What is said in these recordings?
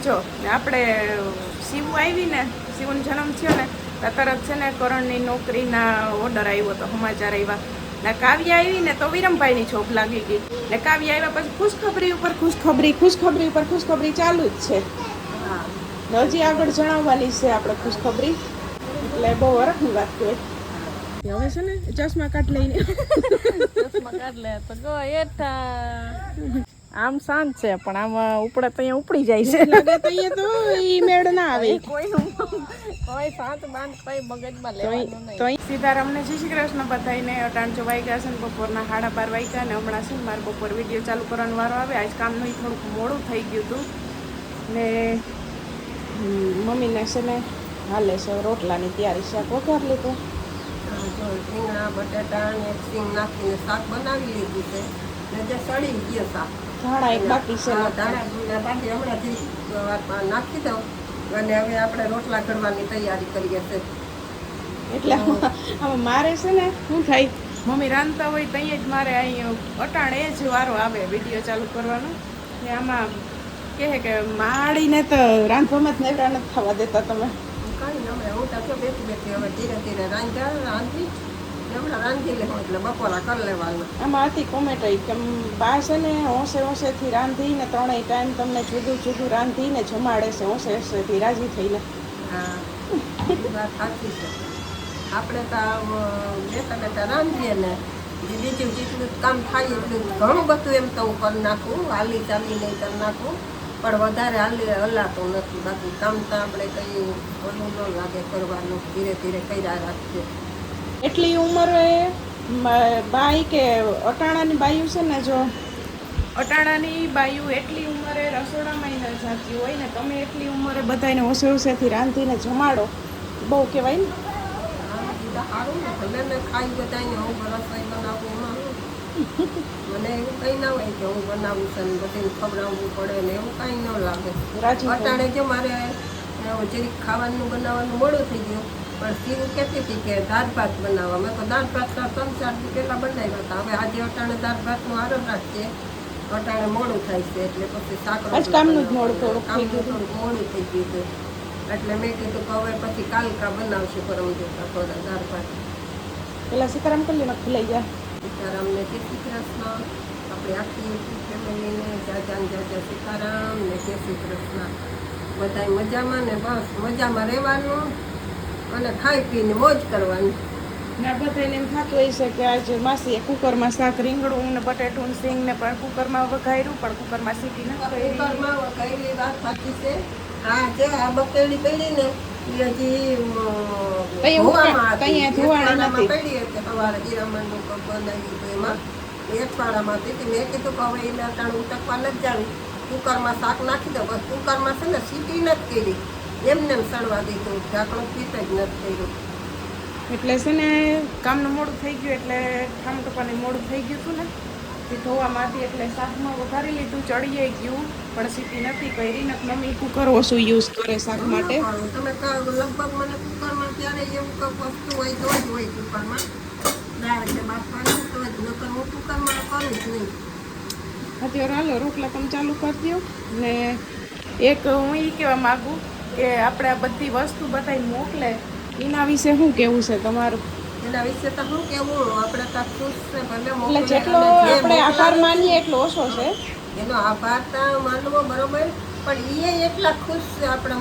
જો આપણે શિવુ આવી ને, શિવનો જન્મ થયો ને તરત છે ને કરણની નોકરીના ઓર્ડર આવ્યો તો સમાચાર આવ્યા ને કાવ્ય આવી ને તો વિરમભાઈની જોબ લાગી ગઈ ને કાવ્ય આવ્યા પછી ખુશખબરી ઉપર ખુશખબરી ચાલુ જ છે. ને હજી આગળ જણાવવાની છે આપણે ખુશખબરી, એટલે બહુ વરખની વાત કહેવાય. હવે છે ને ચશ્મા કાઢ લઈને લે તો ગો એઠા આમ શાંત છે પણ આમ ઉપડે તો અહીંયા ઉપડી જાય છે. લાગે તો અહીંયા તો ઈ મેળ ના આવે. કોઈ શાંત બાંધ કોઈ મગજમાં લેવાનું નહીં. તો સીતારામને જય શ્રી કૃષ્ણ બધાઈને. અટાણ જો વાગ્યા છે ને બપોરના 12:30 વાગ્યા ને હમણાં છે ને મારે બપોર વિડીયો ચાલુ કરવાનો વારો આવે. આજ કામનું થોડુંક મોડું થઈ ગયું હતું ને મમ્મીને છે ને હાલે છે રોટલાની તૈયારી. શાક વઘાર લીધું, રીંગણા બટાટા ને સિંગ નાખીને શાક બનાવી લીધું છે ને જે સડી ગયો શાક. ધાણા એક બાકી છે, ધાણા બાકી હમણાંથી નાખી દઉં અને હવે આપણે રોટલા કરવાની તૈયારી કરીએ છીએ. એટલે આમાં મારે છે ને શું થાય, મમ્મી રાંધતા હોય ત્યાં જ મારે અહીં અટાણે જ વારો આવે વિડીયો ચાલુ કરવાનો. ને આમાં કહે કે માડીને તો રાંધવામાં જ નેવરા નથી થવા દેતા તમે. કાંઈ ન હવે હું તો બેઠી હવે ધીરે ધીરે રાંધી હમણાં રાંધી લેવું એટલે બપોરા કરી લેવાનું. આમાં હતી કોમેન્ટ કે બા છે ને હોંશેથી રાંધીને ત્રણેય ટાઈમ તમને જુદું જુદું રાંધીને જમાડે છે હોંશેથી રાજી થઈને. હા વાત સાચી છે. આપણે તો બેઠા બેઠા રાંધીએ ને બીજું જેટલું કામ થાય એટલું ઘણું બધું એમ તો હું કરી નાખું, હાલી ચાલી નહીં કરી નાખું, પણ વધારે હલાતું નથી. બાકી કામ તો આપણે કંઈ ઓલું ન લાગે કરવાનું, ધીરે ધીરે કર્યા રાખીએ. એટલી ઉંમરે બાઈ કે અટાણાની બાયું છે ને, જો અટાણાની બાયું એટલી ઉંમરે રસોડામાં ન જાતી હોય ને તમે એટલી ઉંમરે બધાને હોંશેથી રાંધીને જમાડો, બહુ કહેવાય ને. સારું ને ભલે મેં ખાઈ બધાને હું રસોઈ બનાવું એમાં મને એવું કંઈ ના હોય કે હું બનાવું છે ને બધાને ખવડાવવું પડે ને એવું કાંઈ ન લાગે. અટાણે જો મારે જરીક ખાવાનું બનાવવાનું મોડું થઈ ગયું પણ શિવ કહેતી હતી કે દાળ ભાત બનાવવા. મેં તો દાળ ભાત 3-4 દી પહેલાં બનાવ્યા હતા. હવે આજે અટાણે દાળ ભાતનું આરોપ રાખીએ, અટાણે મોડું થાય છે એટલે પછી શાક કામનું થોડુંક મોડું થઈ ગયું. એટલે મેં કીધું કે હવે પછી કાલકા બનાવશું પરમ દિવસના થોડા દાળ ભાત. પેલા સીતારામ કરી લે ખુલાઈ જાય. સીતારામને જય શ્રી કૃષ્ણ. આપણે આખી ફેમિલીને જાજા સીતારામ ને જય શ્રી કૃષ્ણ. બધાય મજામાં ને બસ મજામાં રહેવાનું અને ખાઈ પીને મોજ કરવાની. ને બધાને એમ થતું હોય છે કે આજે માસીએ કુકરમાં શાક રીંગણું ને બટેટું સિંગ ને પણ કુકરમાં વઘાર્યું પણ કુકરમાં સીટી ન કરી. કુકરમાં વઘારેલી વાત સાચી છે. હા જો આ બકેલી પડી ને એ હજી ધોવાણામાં પડી હતી. સવારે જીરામણનું કપ બનાવ્યું હતું એમાં અઠવાડામાં હતી. મેં કીધું કે હવે એને અટાણે ઉટકવા નથી જાણું, કુકરમાં શાક નાખી દો. બસ કુકરમાં છે ને સીટી નથી કરી, એમને એમ સડવા દીધું, ઢાંકણું ફીટ જ નથી કર્યું. એટલે છે ને કામનું મોડું થઈ ગયું એટલે ઠામટપાને મોડું થઈ ગયું હતું ને તે ધોવામાંથી એટલે શાકમાં વઘારી લીધું, ચડીએ ગયું પણ સીટી નથી કરી ને મમ્મી કુકર ઓછું યુઝ કરે શાક માટે. તમે લગભગ મને કુકરમાં ત્યારે એવું કંઈક વસ્તુ હોય તો જ હોય કુકરમાં દાળ કે બાફવાનું તો જ, નકર હું કુકરમાં કરું જ નહીં. અત્યારે હાલો રોટલા તમે ચાલુ કરી દો ને એક હું એ કહેવા માગું કે આપણે આ બધી વસ્તુ બધાય મોકલે એના વિશે શું કેવું છે તમારું? એના વિશે તો શું કેવું, આપણે તો ખુશ છે ભલે એટલે જેટલો આપણે આભાર માનીએ એટલો ઓછો છે. એનો આભાર તો માનવો બરોબર, પણ એ એટલા ખુશ છે આપણે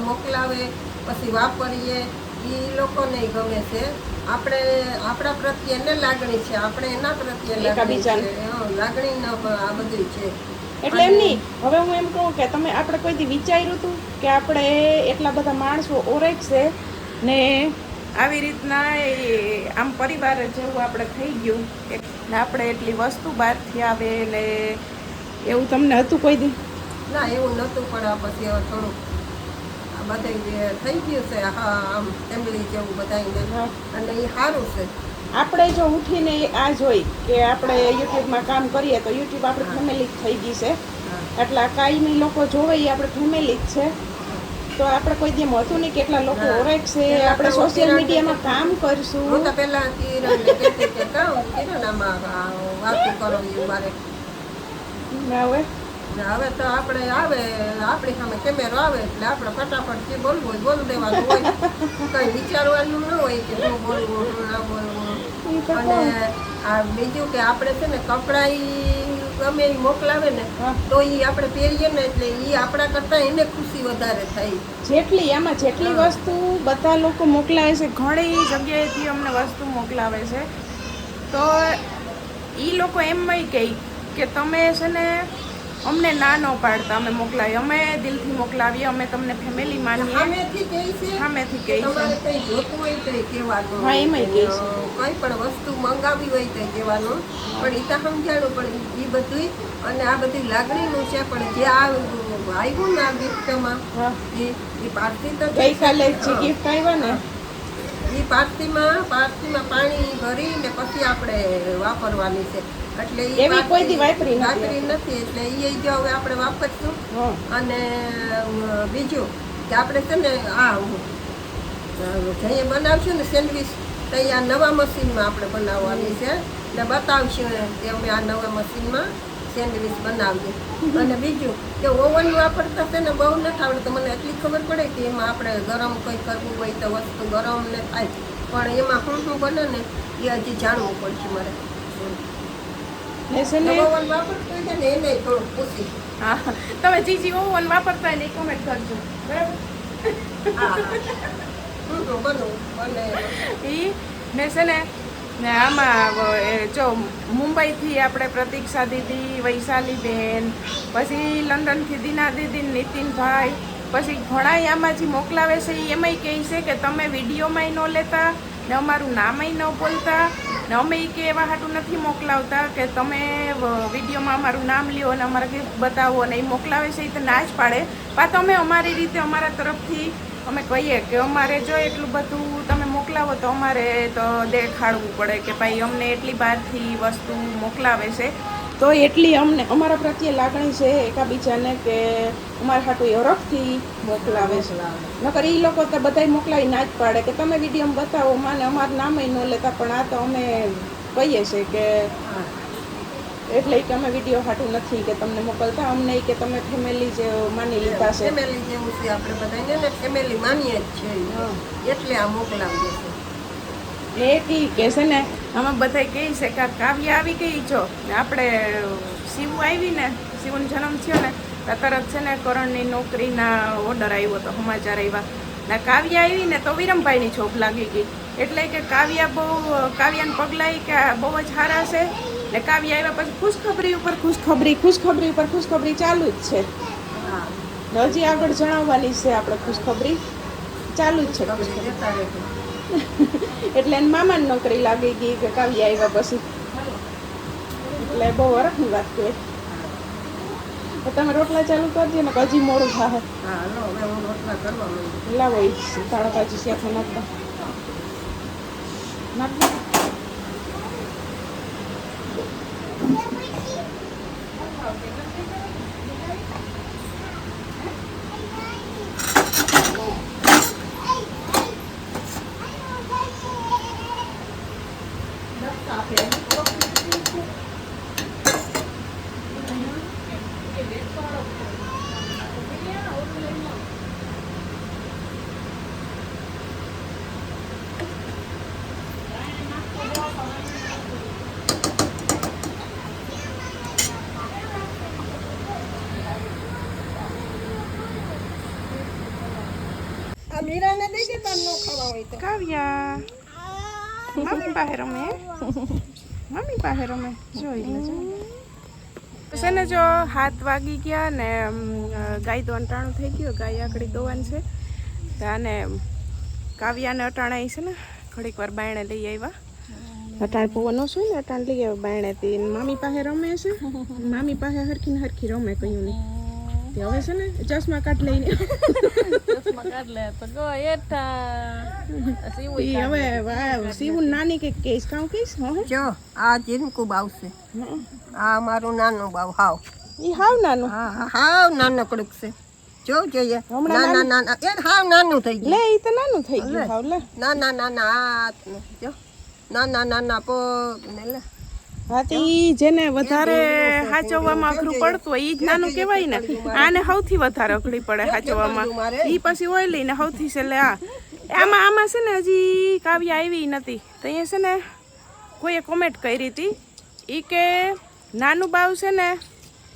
મોકલાવે પછી વાપરીએ એ લોકોને ગમે છે. આપણે આપણા પ્રત્યે એને લાગણી છે, આપણે એના પ્રત્યે લાગણી ન આ બધું છે. એટલે એમ નહીં, હવે હું એમ કહું કે તમે આપણે કોઈથી વિચાર્યું હતું કે આપણે એટલા બધા માણસો ઓળખશે ને આવી રીતના આમ પરિવાર જેવું આપણે થઈ ગયું ને આપણે એટલી વસ્તુ બહારથી આવે ને એવું તમને હતું કોઈ દી? ના એવું નહોતું, પણ પછી હવે થોડુંક આ બધા થઈ ગયું છે. હા આમ ફેમિલી જેવું બધાને અને એ સારું છે. આપણે જો ઉઠીને આ જોઈ કે આપણે યુટ્યુબમાં કામ કરીએ તો યુટ્યુબ આપણે ફેમિલી જ થઈ ગઈ છે. એટલે કાયમી લોકો જોવે એ આપણે ફેમિલી જ છે. તો આપણે કોઈ જેમ હતું નહીં કેટલા લોકો ઓળખશે, આપણે સોશિયલ મીડિયામાં કામ કરશું. હું તો પહેલા કિરણમાં વાતું કરો મારે હવે ને હવે તો આપણે આવે આપણી સામે કેમેરો આવે એટલે આપણે ફટાફટ જે બોલવું હોય બોલી દેવાનું હોય કંઈ વિચારવાનું ન હોય કે શું બોલવું શું ના બોલવું. અને આ બીજું કે આપણે છે ને કપડાં ઈ ગમે એ મોકલાવે ને તો એ આપણે પહેરીએ ને એટલે એ આપણા કરતાં એને ખુશી વધારે થાય. જેટલી વસ્તુ બધા લોકો મોકલાવે છે, ઘણી જગ્યાએથી અમને વસ્તુ મોકલાવે છે, તો એ લોકો એમય કહે કે તમે છે ને અમને ના ન પાડતા, અમે મોકલાવીએ, અમે દિલથી મોકલાવીએ, અમે તમને ફેમિલી માનીએ. સામેથી કહે છે, સામેથી કહે છે. તમારે કંઈ જોતું હોય તો કહેવાનું. હા, એમાંય કહે છે. કંઈ પણ વસ્તુ મંગાવી હોય તો કહેવાનું. પણ એ તો સમજાણું પણ એ બધું અને આ બધી લાગણીનું છે. પણ જે આ આવ્યું ને આ ગિફ્ટમાં એ પાર્ટી તો ગઈકાલે જે ગિફ્ટ આવ્યા ને એ પાર્ટીમાં પાણી ભરીને પછી આપણે વાપરવાની છે. એટલે એવી કોઈ દી વાપરી નથી એટલે એ જો હવે આપણે વાપરશું. અને બીજું કે આપણે છે ને જઈએ બનાવશું ને સેન્ડવીચ તો આ નવા મશીનમાં આપણે બનાવવાની છે એટલે બતાવશું કે અમે આ નવા મશીનમાં સેન્ડવીચ બનાવીએ. અને બીજું કે ઓવન વાપરતા છે ને બહુ નથી આવડતું. મને એટલી ખબર પડે કે એમાં આપણે ગરમ કંઈ કરવું હોય તો વસ્તુ ગરમ ને થાય, પણ એમાં શું બને ને એ હજી જાણવું પડશે મારે. ઓવન વાપરતું હોય ને એને થોડુંક પૂછી. હા, તમે જીજી ઓવન વાપરતા હોય ને કોમેન્ટ કરજો, બરાબર? ને છે ને આમાં જો મુંબઈથી આપણે પ્રતીક્ષા દીદી, વૈશાલી બેન, પછી લંડનથી દીના દીદી, નીતિનભાઈ, પછી ઘણાય આમાં જે મોકલાવે છે એ એમાંય કહે છે કે તમે વિડીયોમાંય ન લેતા ને અમારું નામય ન બોલતા ને અમે કે એવા હાટું નથી મોકલાવતા કે તમે વિડીયોમાં અમારું નામ લ્યો અને અમારા ગિફ્ટ બતાવો અને એ મોકલાવે છે એ તો ના જ પાડે. પાછું અમે અમારી રીતે અમારા તરફથી અમે કહીએ કે અમારે જો એટલું બધું તમે મોકલાવો તો અમારે તો દેખાડવું પડે કે ભાઈ અમને એટલી બહારથી વસ્તુ મોકલાવે છે તો એટલી અમને અમારા પ્રત્યે લાગણી છે એકાબીજાને કે અમારા હાટું હરખથી મોકલાવે છે. નકર એ લોકો તો બધાય મોકલાવી ના જ પાડે કે તમે વિડીયોમાં બતાવો માને અમારું નામય ન લેતા, પણ આ તો અમે કહીએ છીએ કે એટલે કે અમે વિડીયો હાટું નથી કે તમને મોકલતા, અમને કે તમે ફેમિલી જે માની લીધા છે. ફેમિલી જેવું છે આપણે બધાને ને ફેમિલી માનીએ જ છે એટલે આ મોકલાવીએ છે. એ કે છે ને આમાં બધા કહે છે કે કાવ્ય આવી ગઈ છો ને આપણે શિવ આવી ને શિવનો જન્મ થયો ને તરત છે ને કરણની નોકરીના ઓર્ડર આવ્યો તો સમાચાર આવ્યા ને કાવ્ય આવી ને તો વિરમભાઈની જોબ લાગી ગઈ. એટલે કે કાવ્યાને પગલાં કે બહુ જ સારા છે ને કાવ્ય આવ્યા પછી ખુશખબરી ઉપર ખુશખબરી ચાલુ જ છે. હજી આગળ જણાવવાની છે આપણે ખુશખબરી ચાલુ જ છે. એટલે એને મામાની નોકરી લાગી ગઈ કે કાવ્ય આવ્યા પછી, એટલે બહુ હરખની વાત કહેવાય. તમે રોટલા ચાલુ કરજો ને હજી મોડું થાય. લાવો એ તાળા ભાજી શેઠું નાખતા મીરાને દઈ દે તાર નો ખાવા હોય તો. કાવ્યા મમ્મી પાસે રમે, મમ્મી પાસે રમે જોઈ લેજો. છે ને જો 7 વાગી ગયા ને ગાય તો અંટાણું થઈ ગયું, ગાય આકડી દોવાની છે અને કાવ્યાને અટાણા છે ને ઘડીક વાર બાયણે લઈ આવ્યા. અટાણ પવનો છે ને અટાણ લઈ આવ્યા બાયણેથી. મામી પાસે રમે છે, મામી પાસે હરખી રમે કયું નહીં. હવે છે ને ચશ્મા કાઢ લઈને હવે સીવું નાની કઈક કહીશ કાં કહીશ. જો આ જીનકુ બાવ છે, આ મારું નાનું બાવ હાવ ઈ હાવ નાનું, હાવ નાનકડું છે. જો જોઈએ નાના એ હાવ નાનું થઈ ગયું. લે ઈ તો નાનું થઈ ગયું હાવ. લે નાના હાથ ને જો નાના પગ ને લે હાથી જેને વધારે હાચવવામાં અઘરું પડતું હોય ઈ જ નાનું કહેવાય ને. આને સૌથી વધારે અઘરી પડે હાચવવામાં. ઈ પછી ઓઈલી ને સૌથી છેલ્લે આ આમાં છે ને હજી કાવ્ય આવી નથી તો અહીંયા છે ને કોઈએ કોમેન્ટ કરી હતી ઈ કે નાનું બાવ છે ને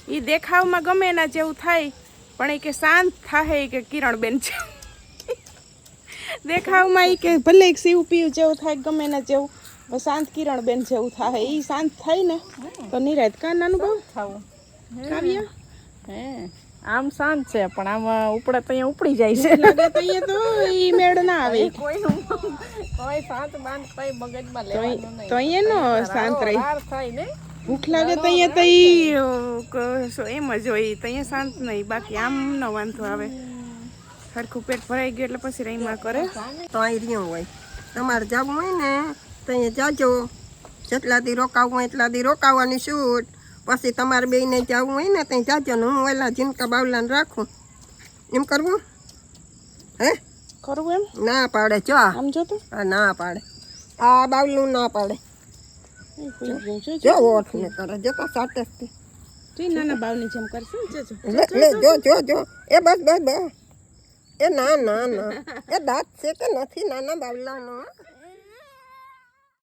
ઈ દેખાવમાં ગમે એના જેવું થાય પણ એ કે શાંત થાય કે કિરણબેન છે. દેખાવમાં ઈ કે ભલે એક શિવ પીયું જેવું થાય ગમે એના જેવું પણ શાંત કિરણબેન જેવું થાય. ઈ શાંત થાય ને તો નિરાત કા નાનું બાવ ખાવું કાવ્ય હે આમ શાંત છે પણ આમ ઉપડે તો અહીંયા ઉપડી જાય છે. લાગે તો અહીંયા તો ઈ મેળ ના આવે કોઈ શાંત બાંધ કોઈ મગજમાં લેવાનું નહીં તો અહીંયા નો શાંત રહી. વાર થાય ને ભૂખ લાગે તો અહીંયા તો ઈ એમ જ હોય તો અહીંયા શાંત નહીં બાકી આમ નો વાંધો આવે. સરખું પેટ ભરાઈ ગયું એટલે પછી રહીમાં કરે. તો અહીં રહ્યો હોય તમારે જવું હોય ને તો અહીંયા જાજો જેટલા દી રોકાવું હોય એટલા દી રોકાવાની છૂટ. પછી તમારે બેયને જવું હોય ને ત્યાં જાજો ને હું ઓલા જીનકા બાવલાને રાખું એમ કરવું હે કરવું એમ ના પાડે જો આમ જો તો આ ના પાડે આ બાવલું ના પાડે જો ઓઠ ને કરે જો તો સાટસથી તું નાના બાવની જેમ કરશું જજો લે જો એ બસ એ ના એ દાંત છે કે નથી નાના બાવલાનો